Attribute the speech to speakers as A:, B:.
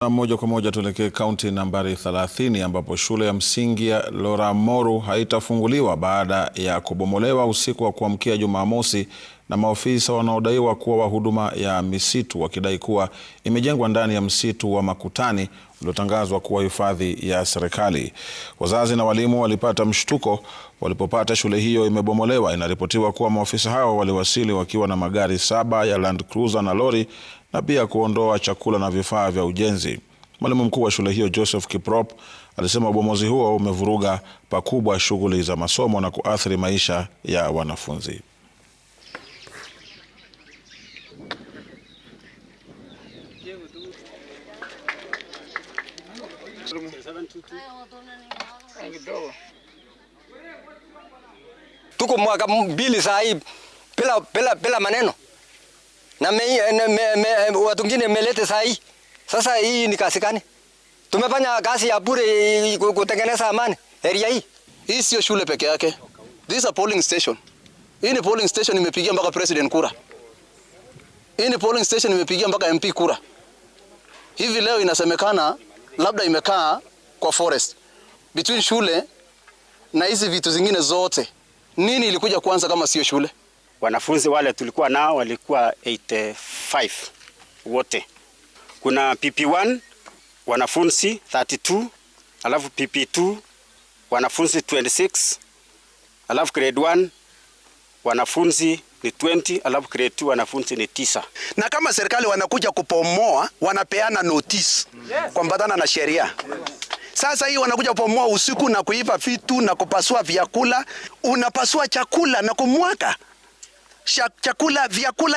A: Na moja kwa moja tuelekee kaunti nambari 30 ambapo shule ya msingi ya Loramoru haitafunguliwa baada ya kubomolewa usiku wa kuamkia Jumamosi na maofisa wanaodaiwa kuwa wa huduma ya misitu, wakidai kuwa imejengwa ndani ya msitu wa Makutani uliotangazwa kuwa hifadhi ya serikali. Wazazi na walimu walipata mshtuko walipopata shule hiyo imebomolewa. Inaripotiwa kuwa maofisa hao waliwasili wakiwa na magari 7 ya Land Cruiser na lori na pia kuondoa chakula na vifaa vya ujenzi. Mwalimu mkuu wa shule hiyo Joseph Kiprop alisema ubomozi huo umevuruga pakubwa shughuli za masomo na kuathiri maisha ya wanafunzi.
B: Tuko mwaka 2 saa hii bila maneno na watu wengine melete saa hii. Sasa hii ni kazi gani? Tumefanya kazi ya bure kutengeneza amani area hii.
C: Hii sio shule peke yake. This is a polling station. Hii ni polling station imepigia mpaka president kura. Hii ni polling station imepigia mpaka MP kura. Hivi leo inasemekana labda imekaa kwa forest between shule na hizi vitu zingine zote. Nini ilikuja kwanza kama sio shule?
D: Wanafunzi wale tulikuwa nao walikuwa 85 wote. Kuna PP1 wanafunzi 32, alafu PP2 wanafunzi 26, alafu grade 1 wanafunzi ni 20, alafu grade 2 wanafunzi ni 9.
E: Na kama serikali wanakuja kupomoa, wanapeana notice kuambatana na sheria. Sasa hii wanakuja kupomoa usiku na kuiva vitu na kupasua vyakula. Unapasua chakula na kumwaga chakula vyakula